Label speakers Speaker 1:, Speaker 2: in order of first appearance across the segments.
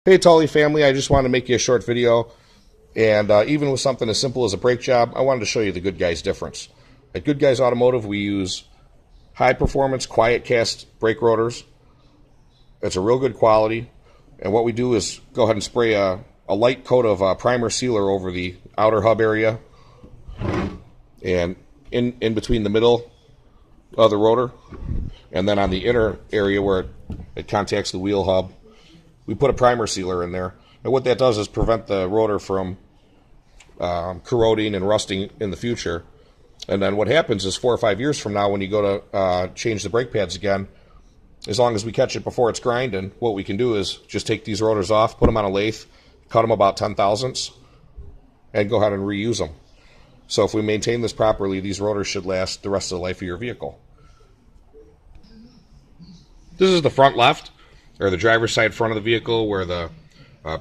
Speaker 1: Hey Tully family, I just wanted to make you a short video, and even with something as simple as a brake job, I wanted to show you the Good Guys difference. At Good Guys Automotive, we use high performance quiet cast brake rotors. It's a real good quality, and what we do is go ahead and spray a light coat of primer sealer over the outer hub area and in between the middle of the rotor, and then on the inner area where it contacts the wheel hub, we put a primer sealer in there. And what that does is prevent the rotor from corroding and rusting in the future. And then what happens is 4 or 5 years from now, when you go to change the brake pads again, as long as we catch it before it's grinding, what we can do is just take these rotors off, put them on a lathe, cut them about 10 thousandths, and go ahead and reuse them. So if we maintain this properly, these rotors should last the rest of the life of your vehicle. This is the front left, or the driver's side front of the vehicle, where the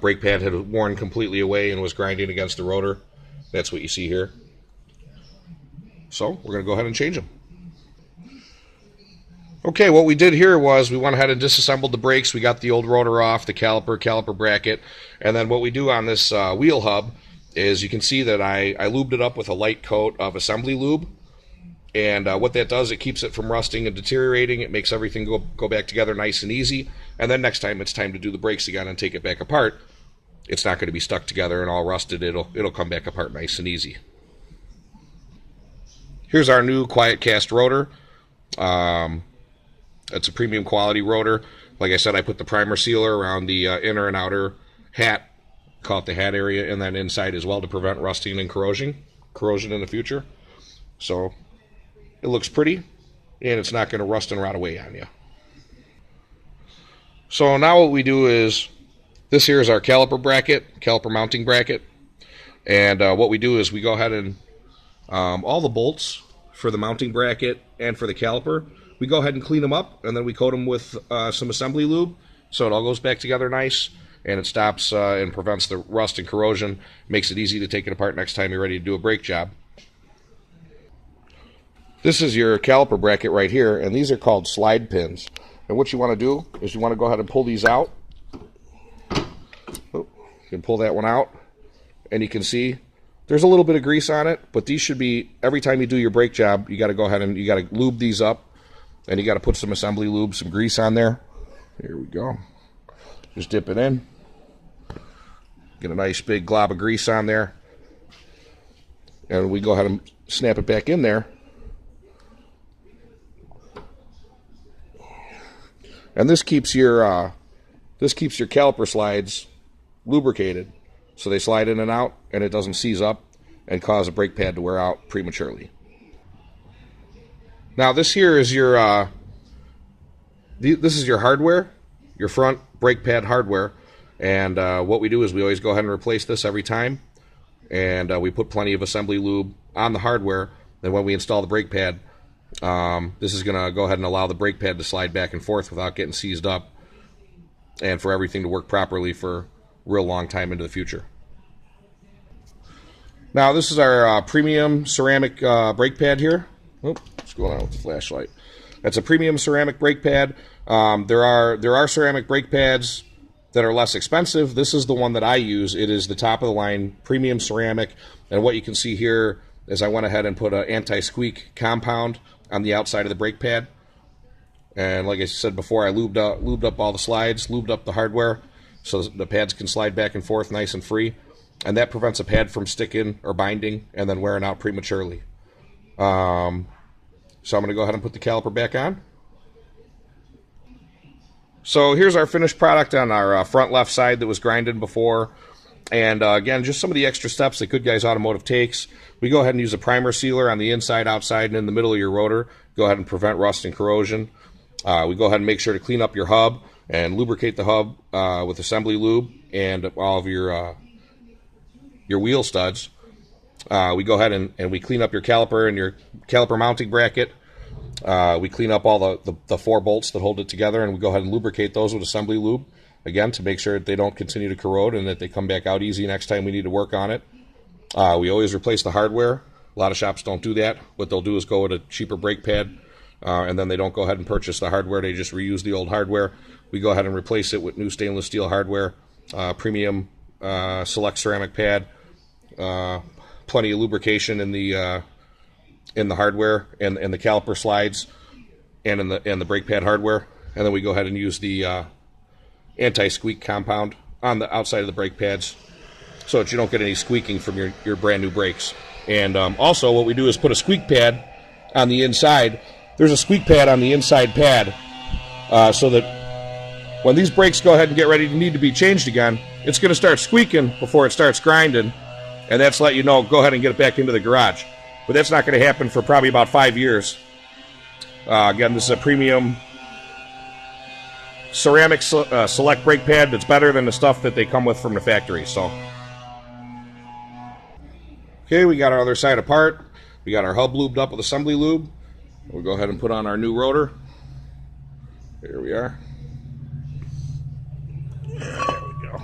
Speaker 1: brake pad had worn completely away and was grinding against the rotor. That's what you see here. So we're going to go ahead and change them. Okay, what we did here was we went ahead and disassembled the brakes. We got the old rotor off, the caliper bracket, and then what we do on this wheel hub is you can see that I lubed it up with a light coat of assembly lube. And what that does, it keeps it from rusting and deteriorating. It makes everything go back together nice and easy. And then next time it's time to do the brakes again and take it back apart, it's not going to be stuck together and all rusted. It'll come back apart nice and easy. Here's our new quiet cast rotor. It's a premium quality rotor. Like I said, I put the primer sealer around the inner and outer hat, call it the hat area, and then inside as well to prevent rusting and corrosion in the future. So it looks pretty, and it's not going to rust and rot away on you. So now what we do is, this here is our caliper mounting bracket. And what we do is we go ahead and all the bolts for the mounting bracket and for the caliper, we go ahead and clean them up, and then we coat them with some assembly lube, so it all goes back together nice, and it stops and prevents the rust and corrosion, makes it easy to take it apart next time you're ready to do a brake job. This is your caliper bracket right here, and these are called slide pins. And what you want to do is you want to go ahead and pull these out. Oh, you can pull that one out, and you can see there's a little bit of grease on it, but these should be, every time you do your brake job, you got to go ahead and you got to lube these up, and you got to put some assembly lube, some grease on there. Here we go. Just dip it in. Get a nice big glob of grease on there, and we go ahead and snap it back in there. And this keeps your caliper slides lubricated, so they slide in and out, and it doesn't seize up and cause a brake pad to wear out prematurely. Now this here is your this is your hardware, your front brake pad hardware, and what we do is we always go ahead and replace this every time, and we put plenty of assembly lube on the hardware. Then when we install the brake pad, this is going to go ahead and allow the brake pad to slide back and forth without getting seized up, and for everything to work properly for a real long time into the future. Now this is our premium ceramic brake pad here. Oops, what's going on with the flashlight? That's a premium ceramic brake pad. There are ceramic brake pads that are less expensive. This is the one that I use. It is the top of the line premium ceramic, and what you can see here is I went ahead and put an anti-squeak compound on the outside of the brake pad. And like I said before, I lubed up all the slides, lubed up the hardware, so the pads can slide back and forth nice and free. And that prevents a pad from sticking or binding and then wearing out prematurely. So I'm going to go ahead and put the caliper back on. So here's our finished product on our front left side that was grinded before. And again, just some of the extra steps that Good Guys Automotive takes. We go ahead and use a primer sealer on the inside, outside, and in the middle of your rotor. Go ahead and prevent rust and corrosion. We go ahead and make sure to clean up your hub and lubricate the hub with assembly lube and all of your wheel studs. We go ahead and we clean up your caliper and your caliper mounting bracket. We clean up all the 4 bolts that hold it together, and we go ahead and lubricate those with assembly lube, again, to make sure that they don't continue to corrode and that they come back out easy next time we need to work on it. We always replace the hardware. A lot of shops don't do that. What they'll do is go with a cheaper brake pad, and then they don't go ahead and purchase the hardware. They just reuse the old hardware. We go ahead and replace it with new stainless steel hardware, premium select ceramic pad, plenty of lubrication in the hardware and the caliper slides and in the brake pad hardware, and then we go ahead and use the anti-squeak compound on the outside of the brake pads so that you don't get any squeaking from your brand new brakes. And also what we do is put a squeak pad on the inside. There's a squeak pad on the inside pad so that when these brakes go ahead and get ready to need to be changed again, it's going to start squeaking before it starts grinding, and that's let you know, go ahead and get it back into the garage. But that's not going to happen for probably about 5 years. Again, this is a premium ceramic select brake pad that's better than the stuff that they come with from the factory. So, okay, we got our other side apart. We got our hub lubed up with assembly lube. We'll go ahead and put on our new rotor. Here we are. There we go.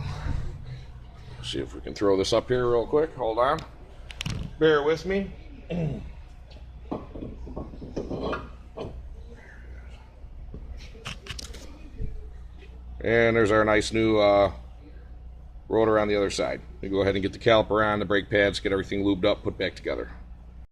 Speaker 1: See if we can throw this up here real quick. Hold on. Bear with me. And there's our nice new rotor on the other side. We go ahead and get the caliper on, the brake pads, get everything lubed up, put back together.